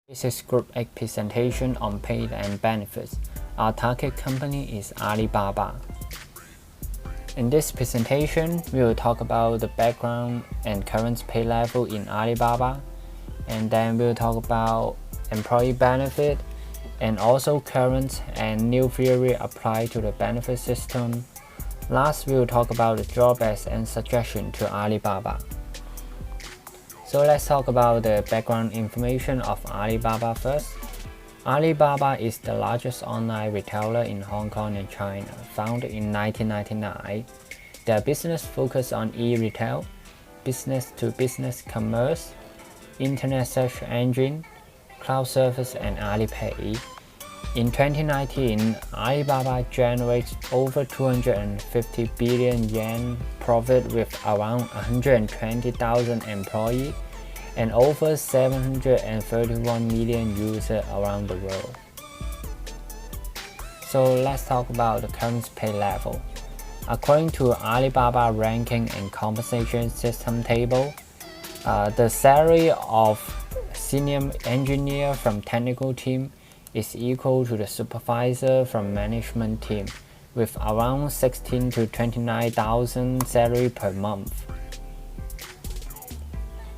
This is Group 8 presentation on pay and benefits. Our target company is Alibaba. In this presentation, we will talk about the background and current pay level in Alibaba, and then we'll talk about employee benefit and also current and new theory applied to the benefit system. Last, we will talk about the drawbacks and suggestion to Alibaba. So let's talk about the background information of Alibaba first. Alibaba is the largest online retailer in Hong Kong and China, founded in 1999. Their business focuses on e-retail, business-to-business commerce, internet search engine, cloud service, and Alipay. In 2019, Alibaba generates over 250 billion yen profit with around 120,000 employees and over 731 million users around the world. So let's talk about the current pay level. According to Alibaba ranking and compensation system table, the salary of senior engineer from technical team is equal to the supervisor from management team, with around 16 to 29,000 salary per month.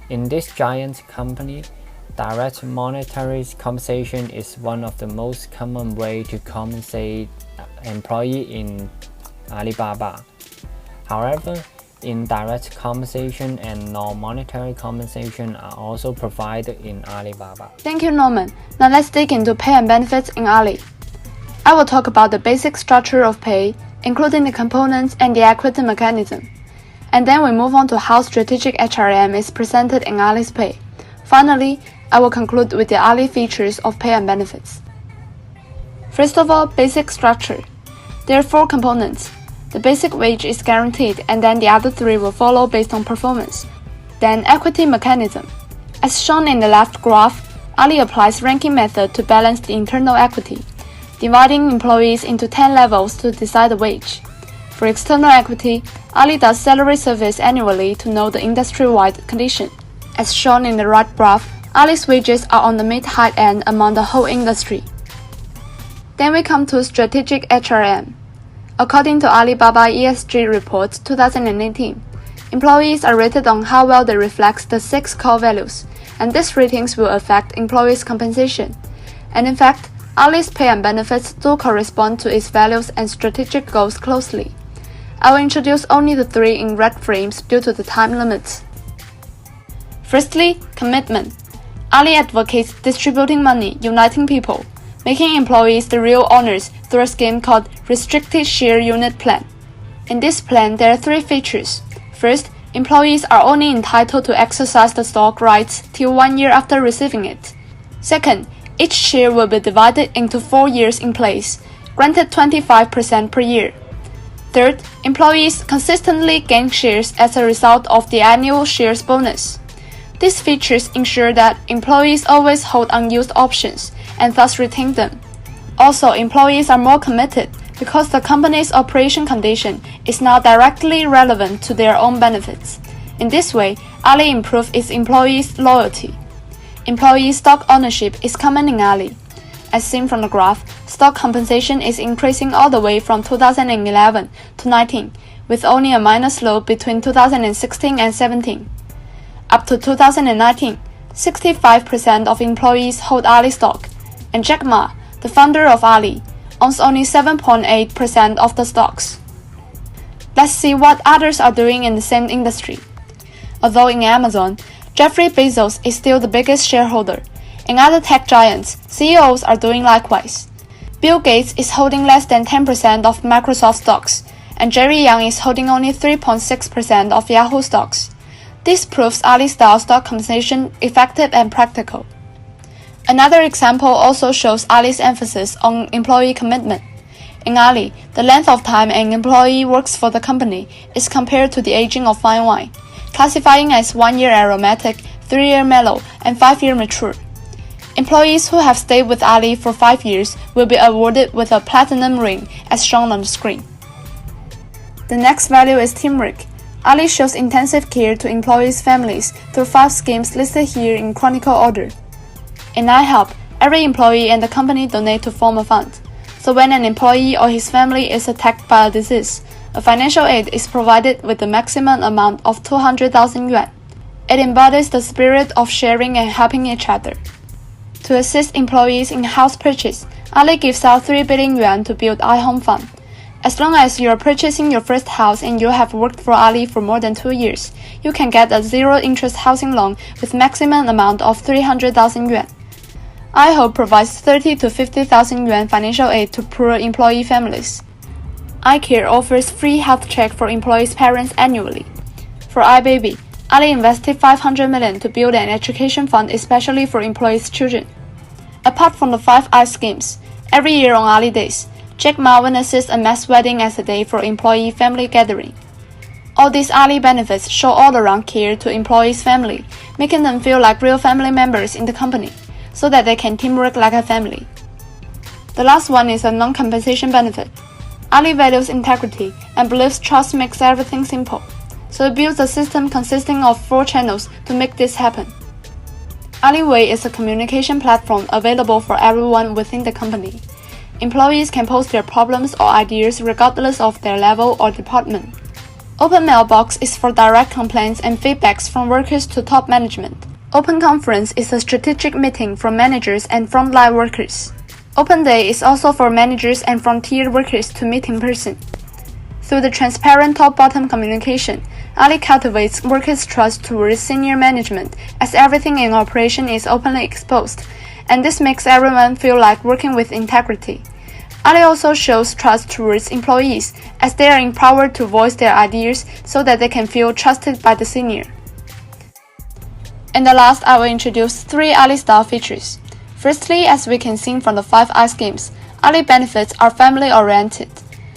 In this giant company, direct monetary compensation is one of the most common way to compensate employee in Alibaba. However, indirect compensation and non-monetary compensation are also provided in Alibaba. Thank you, Norman. Now let's dig into pay and benefits in Ali. I will talk about the basic structure of pay, including the components and the equity mechanism. And then we move on to how strategic HRM is presented in Ali's pay. Finally, I will conclude with the Ali features of pay and benefits. First of all, basic structure. There are 4 components. The basic wage is guaranteed, and then the other 3 will follow based on performance. Then equity mechanism. As shown in the left graph, Ali applies ranking method to balance the internal equity, dividing employees into 10 levels to decide the wage. For external equity, Ali does salary surveys annually to know the industry-wide condition. As shown in the right graph, Ali's wages are on the mid-high end among the whole industry. Then we come to strategic HRM. According to Alibaba ESG Report 2018, employees are rated on how well they reflect the 6 core values, and these ratings will affect employees' compensation. And in fact, Ali's pay and benefits do correspond to its values and strategic goals closely. I will introduce only the 3 in red frames due to the time limits. Firstly, commitment. Ali advocates distributing money, uniting people, making employees the real owners through a scheme called Restricted Share Unit Plan. In this plan, there are 3 features. First, employees are only entitled to exercise the stock rights till 1 year after receiving it. Second, each share will be divided into 4 years in place, granted 25% per year. Third, employees consistently gain shares as a result of the annual shares bonus. These features ensure that employees always hold unused options and thus retain them. Also, employees are more committed because the company's operation condition is now directly relevant to their own benefits. In this way, Ali improves its employees' loyalty. Employee stock ownership is common in Ali. As seen from the graph, stock compensation is increasing all the way from 2011 to 19, with only a minor slope between 2016 and 17. Up to 2019, 65% of employees hold Ali stock, and Jack Ma, the founder of Ali, owns only 7.8% of the stocks. Let's see what others are doing in the same industry. Although in Amazon, Jeffrey Bezos is still the biggest shareholder, in other tech giants, CEOs are doing likewise. Bill Gates is holding less than 10% of Microsoft stocks, and Jerry Yang is holding only 3.6% of Yahoo stocks. This proves Ali-style stock compensation effective and practical. Another example also shows Ali's emphasis on employee commitment. In Ali, the length of time an employee works for the company is compared to the aging of fine wine, classifying as 1-year aromatic, 3-year mellow, and 5-year mature. Employees who have stayed with Ali for 5 years will be awarded with a platinum ring as shown on the screen. The next value is teamwork. Ali shows intensive care to employees' families through 5 schemes listed here in chronicle order. In iHelp, every employee and the company donate to form a fund. So when an employee or his family is attacked by a disease, a financial aid is provided with the maximum amount of 200,000 yuan. It embodies the spirit of sharing and helping each other. To assist employees in house purchase, Ali gives out 3 billion yuan to build iHome Fund. As long as you are purchasing your first house and you have worked for Ali for more than 2 years, you can get a zero-interest housing loan with maximum amount of 300,000 yuan. iHope provides 30 to 50,000 yuan financial aid to poor employee families. iCare offers free health check for employees' parents annually. For iBaby, Ali invested 500 million to build an education fund especially for employees' children. Apart from the 5 I schemes, every year on Ali Days, Jack Ma witnesses a mass wedding as a day for employee family gathering. All these Ali benefits show all-around care to employees' family, making them feel like real family members in the company, so that they can teamwork like a family. The last one is a non-compensation benefit. Ali values integrity and believes trust makes everything simple, so it builds a system consisting of 4 channels to make this happen. Ali Way is a communication platform available for everyone within the company. Employees can post their problems or ideas regardless of their level or department. Open Mailbox is for direct complaints and feedbacks from workers to top management. Open Conference is a strategic meeting for managers and frontline workers. Open Day is also for managers and frontier workers to meet in person. Through the transparent top-bottom communication, Ali cultivates workers' trust towards senior management as everything in operation is openly exposed, and this makes everyone feel like working with integrity. Ali also shows trust towards employees as they are empowered to voice their ideas so that they can feel trusted by the senior. And the last, I will introduce 3 Ali style features. Firstly, as we can see from the 5 I schemes, Ali benefits are family-oriented.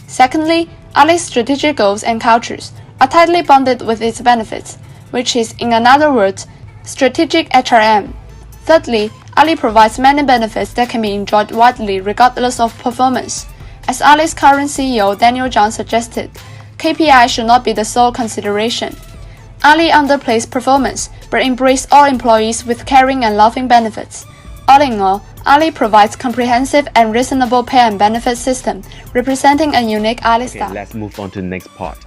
Secondly, Ali's strategic goals and cultures are tightly bonded with its benefits, which is, in other words, strategic HRM. Thirdly, Ali provides many benefits that can be enjoyed widely regardless of performance. As Ali's current CEO Daniel Zhang suggested, KPI should not be the sole consideration. Ali underplays performance, but embraces all employees with caring and loving benefits. All in all, Ali provides comprehensive and reasonable pay and benefit system, representing a unique Ali style. Okay, let's move on to the next part.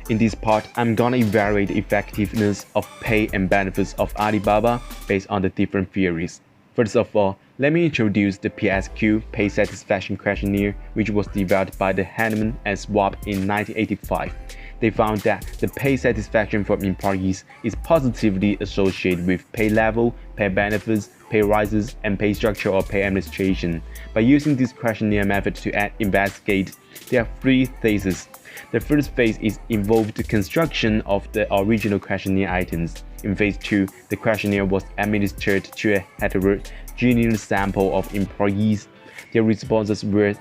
In this part, I'm gonna evaluate the effectiveness of pay and benefits of Alibaba based on the different theories. First of all, let me introduce the PSQ Pay Satisfaction Questionnaire, which was developed by the Henneman and Schwab in 1985. They found that the pay satisfaction from employees is positively associated with pay level, pay benefits, pay rises, and pay structure or pay administration. By using this questionnaire method to investigate, there are 3 phases. The first phase involved the construction of the original questionnaire items. In phase 2, the questionnaire was administered to a heterogeneous sample of employees. Their responses were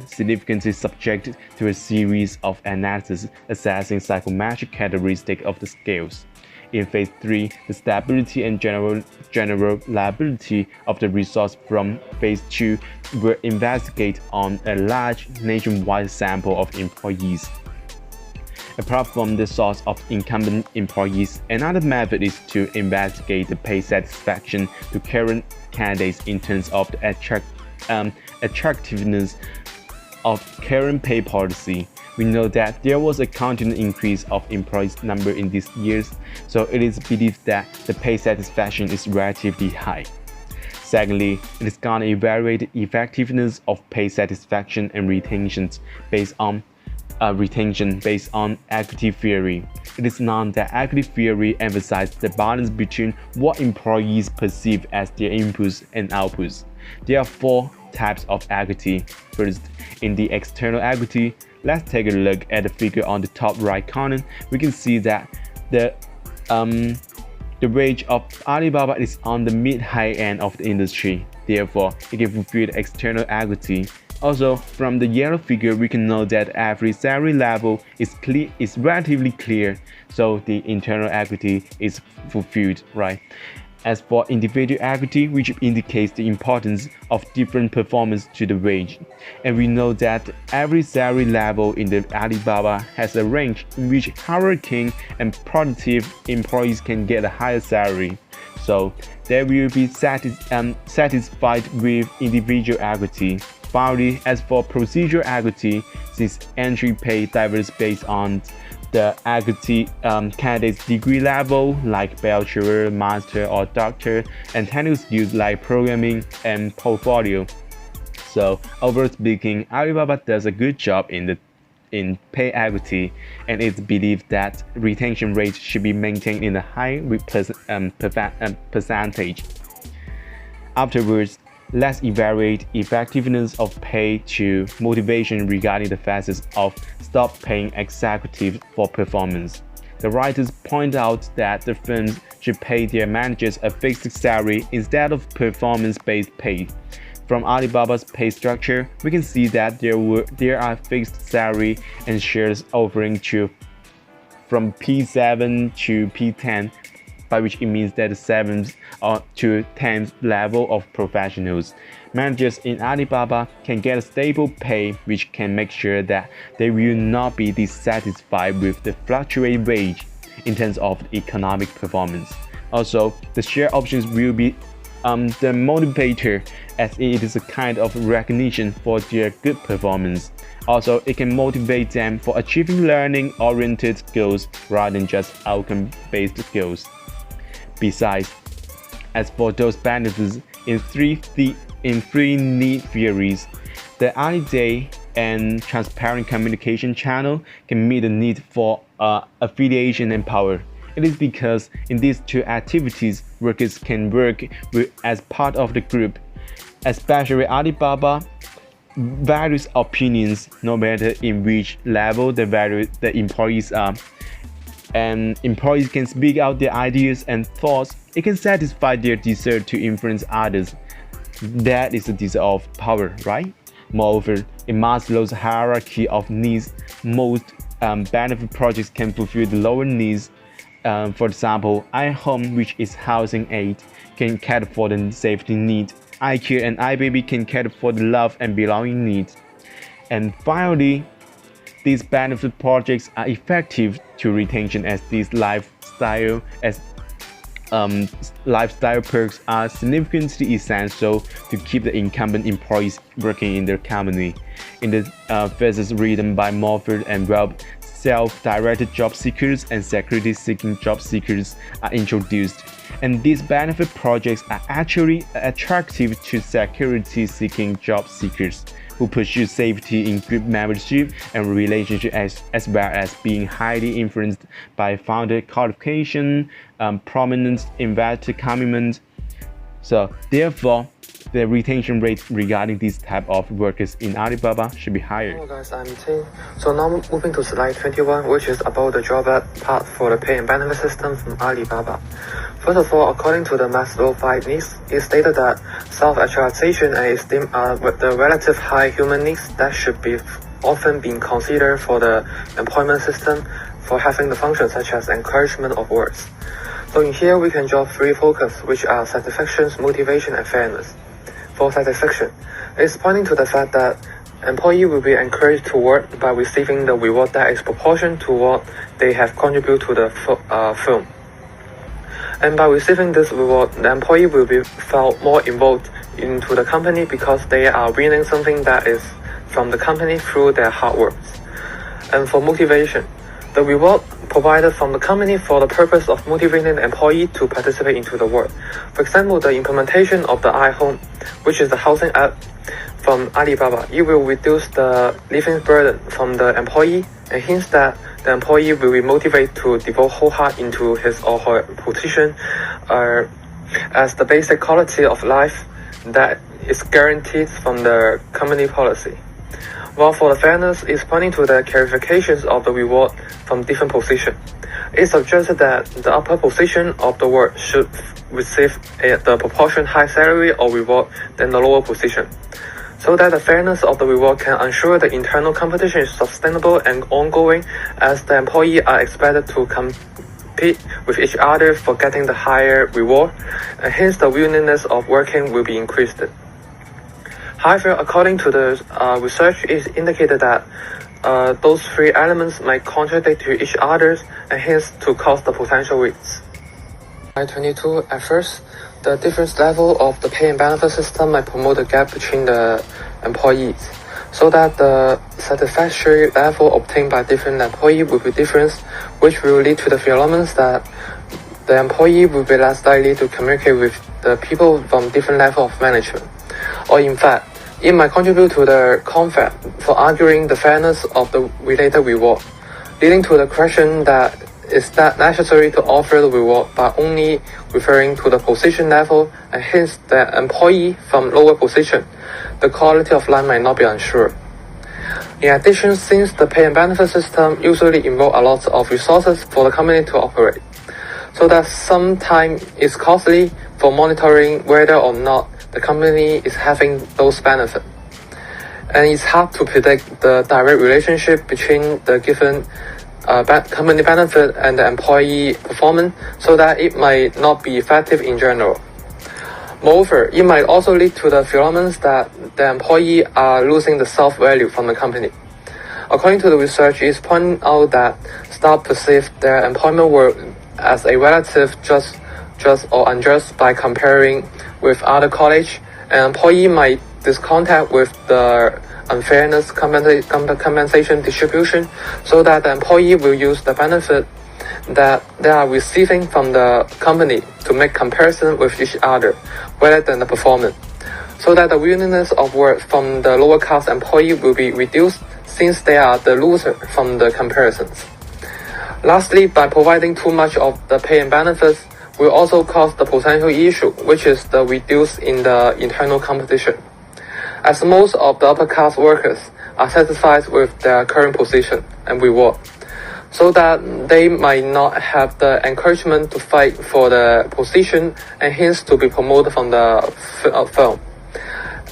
significantly subjected to a series of analyses assessing psychometric characteristics of the scales. In phase 3, the stability and general reliability of the results from phase 2 were investigated on a large nationwide sample of employees. Apart from the source of incumbent employees, another method is to investigate the pay satisfaction to current candidates in terms of the attractiveness of current pay policy. We know that there was a continued increase of employees number in these years, so it is believed that the pay satisfaction is relatively high. Secondly, it is going to evaluate the effectiveness of pay satisfaction and retention based on equity theory. It is known that equity theory emphasizes the balance between what employees perceive as their inputs and outputs. There are 4 types of equity. First, in the external equity, let's take a look at the figure on the top right corner. We can see that the wage of Alibaba is on the mid-high end of the industry. Therefore, it can fulfill the external equity. Also, from the yellow figure, we can know that every salary level is relatively clear, so the internal equity is fulfilled, right? As for individual equity, which indicates the importance of different performance to the wage. And we know that every salary level in the Alibaba has a range in which hardworking and productive employees can get a higher salary. so they will be satisfied with individual equity. Finally, as for procedural equity, this entry pay differs based on the equity candidate's degree level, like bachelor, master, or doctor, and technical skills like programming and portfolio. So, overall speaking, Alibaba does a good job in pay equity, and it's believed that retention rates should be maintained in a high percentage. Afterwards, let's evaluate effectiveness of pay to motivation regarding the facets of stop paying executives for performance. The writers point out that the firms should pay their managers a fixed salary instead of performance-based pay. From Alibaba's pay structure, we can see that there are fixed salary and shares offering from P7 to P10, by which it means that the 7th to 10th level of professionals. Managers in Alibaba can get a stable pay, which can make sure that they will not be dissatisfied with the fluctuating wage in terms of economic performance. Also, the share options will be the motivator, as it is a kind of recognition for their good performance. Also, it can motivate them for achieving learning-oriented goals rather than just outcome-based goals. Besides, as for those benefits in three need theories, the early and transparent communication channel can meet the need for affiliation and power. It is because in these two activities, workers can work as part of the group. Especially Alibaba values opinions no matter in which level the employees are. And employees can speak out their ideas and thoughts. It can satisfy their desire to influence others. That is the desire of power, right? Moreover, in Maslow's hierarchy of needs, most benefit projects can fulfill the lower needs. For example, iHome, which is housing aid, can cater for the safety need. iCare and iBaby can cater for the love and belonging needs. And finally, these benefit projects are effective to retention, as these lifestyle perks are significantly essential to keep the incumbent employees working in their company. In the phases written by Morford and Webb, self-directed job seekers and security-seeking job seekers are introduced, and these benefit projects are actually attractive to security-seeking job seekers who pursue safety in group membership and relationship, as well as being highly influenced by founder qualification, prominent investor commitment. So therefore, the retention rate regarding this type of workers in Alibaba should be higher. Hello guys, I'm Tim. So now moving to slide 21, which is about the drawback part for the pay and benefit system from Alibaba. First of all, according to the Maslow 5 needs, it stated that self-actualization and esteem are the relative high human needs that should be often being considered for the employment system for having the functions such as encouragement of works. So in here, we can draw three focus, which are satisfaction, motivation, and fairness. For satisfaction, it's pointing to the fact that employee will be encouraged to work by receiving the reward that is proportional to what they have contributed to the firm. And by receiving this reward, the employee will be felt more involved into the company because they are winning something that is from the company through their hard work. And for motivation, the reward provided from the company for the purpose of motivating the employee to participate into the work. For example, the implementation of the iHome, which is the housing app from Alibaba, it will reduce the living burden from the employee, and hence that the employee will be motivated to devote whole heart into his or her position as the basic quality of life that is guaranteed from the company policy. While for the fairness, it's pointing to the clarifications of the reward from different positions. It suggested that the upper position of the work should receive the proportion high salary or reward than the lower position, so that the fairness of the reward can ensure the internal competition is sustainable and ongoing, as the employees are expected to compete with each other for getting the higher reward, and hence the willingness of working will be increased. However, according to the research, it indicated that those three elements might contradict to each other and hence to cause the potential risks. Slide 22, at first, the difference level of the pay and benefit system might promote a gap between the employees, so that the satisfactory level obtained by different employees will be different, which will lead to the phenomenon that the employee will be less likely to communicate with the people from different levels of management. Or in fact, it might contribute to the conflict for arguing the fairness of the related reward, leading to the question that is that necessary to offer the reward by only referring to the position level, and hence the employee from lower position, the quality of life might not be ensured. In addition, since the pay and benefit system usually involve a lot of resources for the company to operate, so that sometimes it's costly for monitoring whether or not the company is having those benefits. And it's hard to predict the direct relationship between the given company benefit and the employee performance, so that it might not be effective in general. Moreover, it might also lead to the phenomenon that the employee are losing the self-value from the company. According to the research, it's pointed out that staff perceive their employment work as a relative just or unjust by comparing with other colleagues, and employee might discontent with the unfairness compensation distribution, so that the employee will use the benefit that they are receiving from the company to make comparison with each other rather than the performance, so that the willingness of work from the lower class employee will be reduced since they are the loser from the comparisons. Lastly, by providing too much of the pay and benefits will also cause the potential issue, which is the reduce in the internal competition, as most of the upper class workers are satisfied with their current position and reward, so that they might not have the encouragement to fight for the position and hence to be promoted from the firm.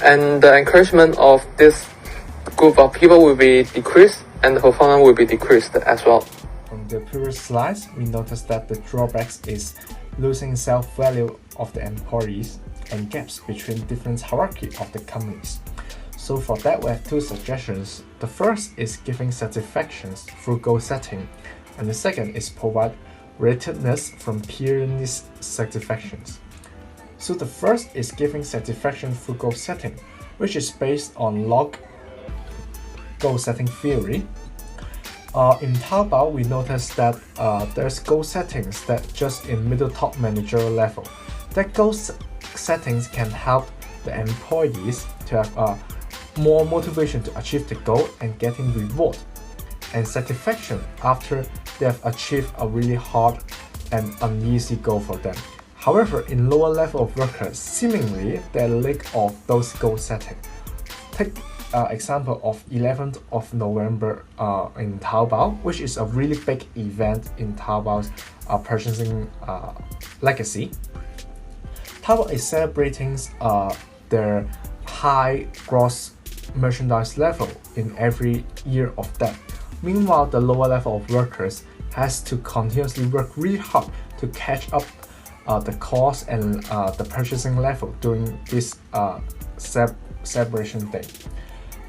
And the encouragement of this group of people will be decreased, and the performance will be decreased as well. On the previous slides, we noticed that the drawbacks is losing self-value of the employees and gaps between different hierarchy of the companies. So for that, we have two suggestions. The first is giving satisfactions through goal setting, and the second is provide relatedness from peerness satisfactions. So the first is giving satisfaction through goal setting, which is based on log goal setting theory. In Taobao, we noticed that there's goal settings that just in middle top managerial level. That goal settings can help the employees to have more motivation to achieve the goal and getting reward and satisfaction after they have achieved a really hard and uneasy goal for them. However, in lower level of workers, seemingly they lack of those goal settings. Take example of 11th of November in Taobao, which is a really big event in Taobao's purchasing legacy. Taobao is celebrating their high gross merchandise level in every year of that. Meanwhile, the lower level of workers has to continuously work really hard to catch up the cost and the purchasing level during this celebration day,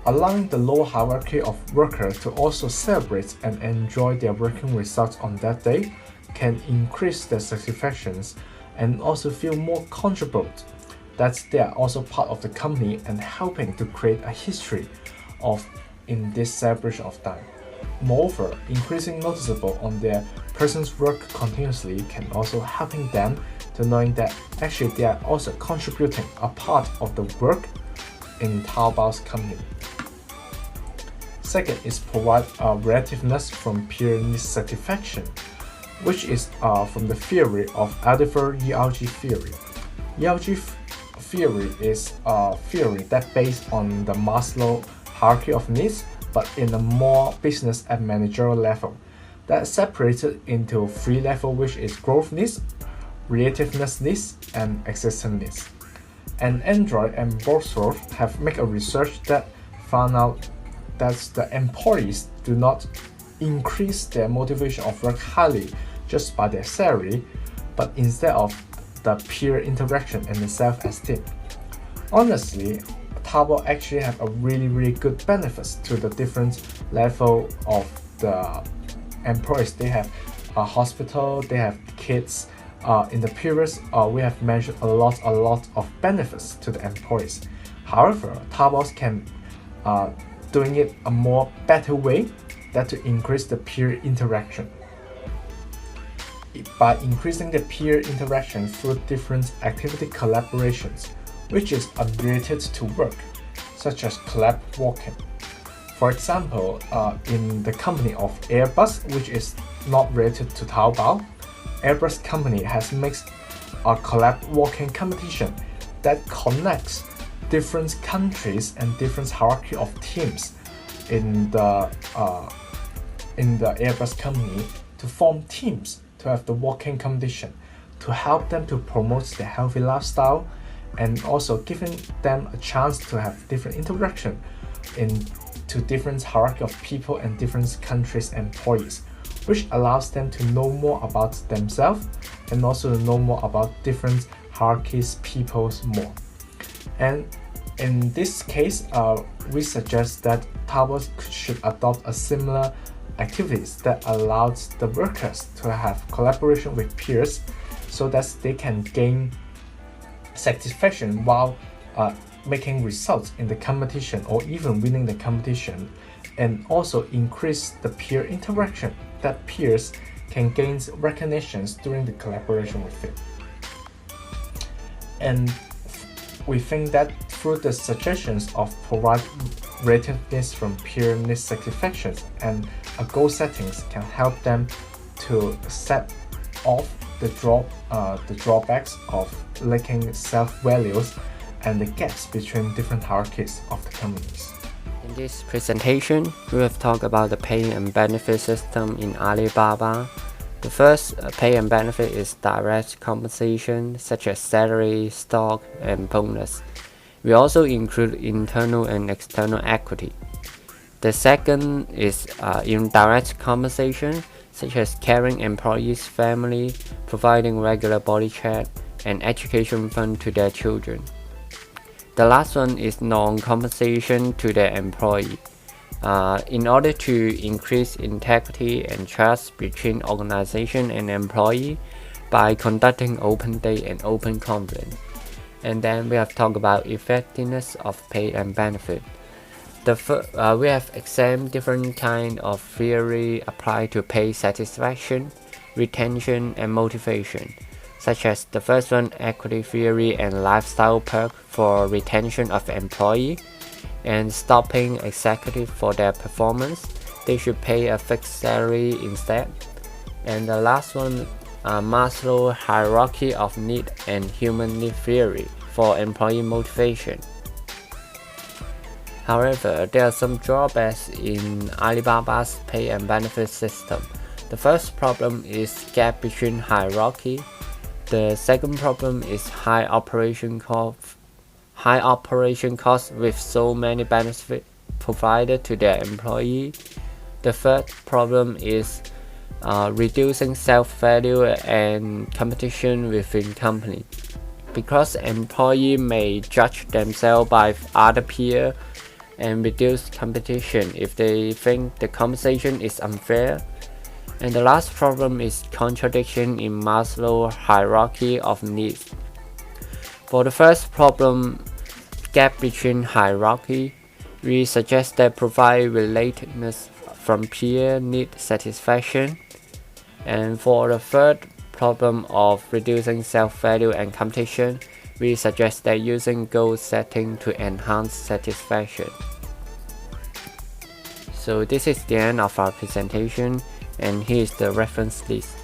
allowing the lower hierarchy of workers to also celebrate and enjoy their working results on that day can increase their satisfactions and also feel more contribute that they are also part of the company and helping to create a history of in this celebration of time. Moreover, increasing noticeable on their person's work continuously can also helping them to knowing that actually they are also contributing a part of the work in Taobao's company. Second is provide relativeness from peerness satisfaction, which is from the theory of Alder ERG theory. ERG theory is a theory that based on the Maslow hierarchy of needs, but in a more business and managerial level. That separated into three levels, which is growth needs, relativeness needs, and existence needs. And Android and Bosworth have made a research that found out that the employees do not increase their motivation of work highly just by their salary, but instead of the peer interaction and the self-esteem. Honestly, Taobao actually have a really good benefits to the different level of the employees. They have a hospital, they have kids in the previous, we have mentioned a lot of benefits to the employees. However, Taobao can doing it a more better way, that to increase the peer interaction. By increasing the peer interaction through different activity collaborations, which is unrelated to work, such as collab working. For example, in the company of Airbus, which is not related to Taobao, Airbus company has mixed a collab working competition that connects different countries and different hierarchy of teams in the Airbus company to form teams to have the working competition to help them to promote the healthy lifestyle, and also giving them a chance to have different interaction to different hierarchy of people and different countries' employees, which allows them to know more about themselves and also know more about different hierarchies, peoples more. And in this case, we suggest that Taobao should adopt a similar activities that allows the workers to have collaboration with peers, so that they can gain satisfaction while making results in the competition or even winning the competition, and also increase the peer interaction that peers can gain recognitions during the collaboration with it. And we think that through the suggestions of provide relativeness from peer need satisfactions and a goal settings can help them to set off the drawbacks of lacking self-values and the gaps between different hierarchies of the companies. In this presentation, we have talked about the pay and benefit system in Alibaba. The first pay and benefit is direct compensation, such as salary, stock, and bonus. We also include internal and external equity. The second is indirect compensation, such as caring employees' family, providing regular body check, and education fund to their children. The last one is non-compensation to the employee. In order to increase integrity and trust between organization and employee by conducting open day and open conference. And then we have talked about effectiveness of pay and benefit. We have examined different kind of theory applied to pay satisfaction, retention, and motivation, such as the first one, equity theory and lifestyle perk for retention of employee, and stopping executive for their performance. They should pay a fixed salary instead. And the last one, Maslow hierarchy of need and human need theory for employee motivation. However, there are some drawbacks in Alibaba's pay and benefit system. The first problem is gap between hierarchy. The second problem is high operation costs with so many benefits provided to their employee. The third problem is reducing self-value and competition within company, because employees may judge themselves by other peers and reduce competition if they think the compensation is unfair. And the last problem is contradiction in Maslow's hierarchy of needs. For the first problem, gap between hierarchy, we suggest that provide relatedness from peer need satisfaction. And for the third problem of reducing self-value and competition, we suggest that using goal setting to enhance satisfaction. So this is the end of our presentation, and here is the reference list.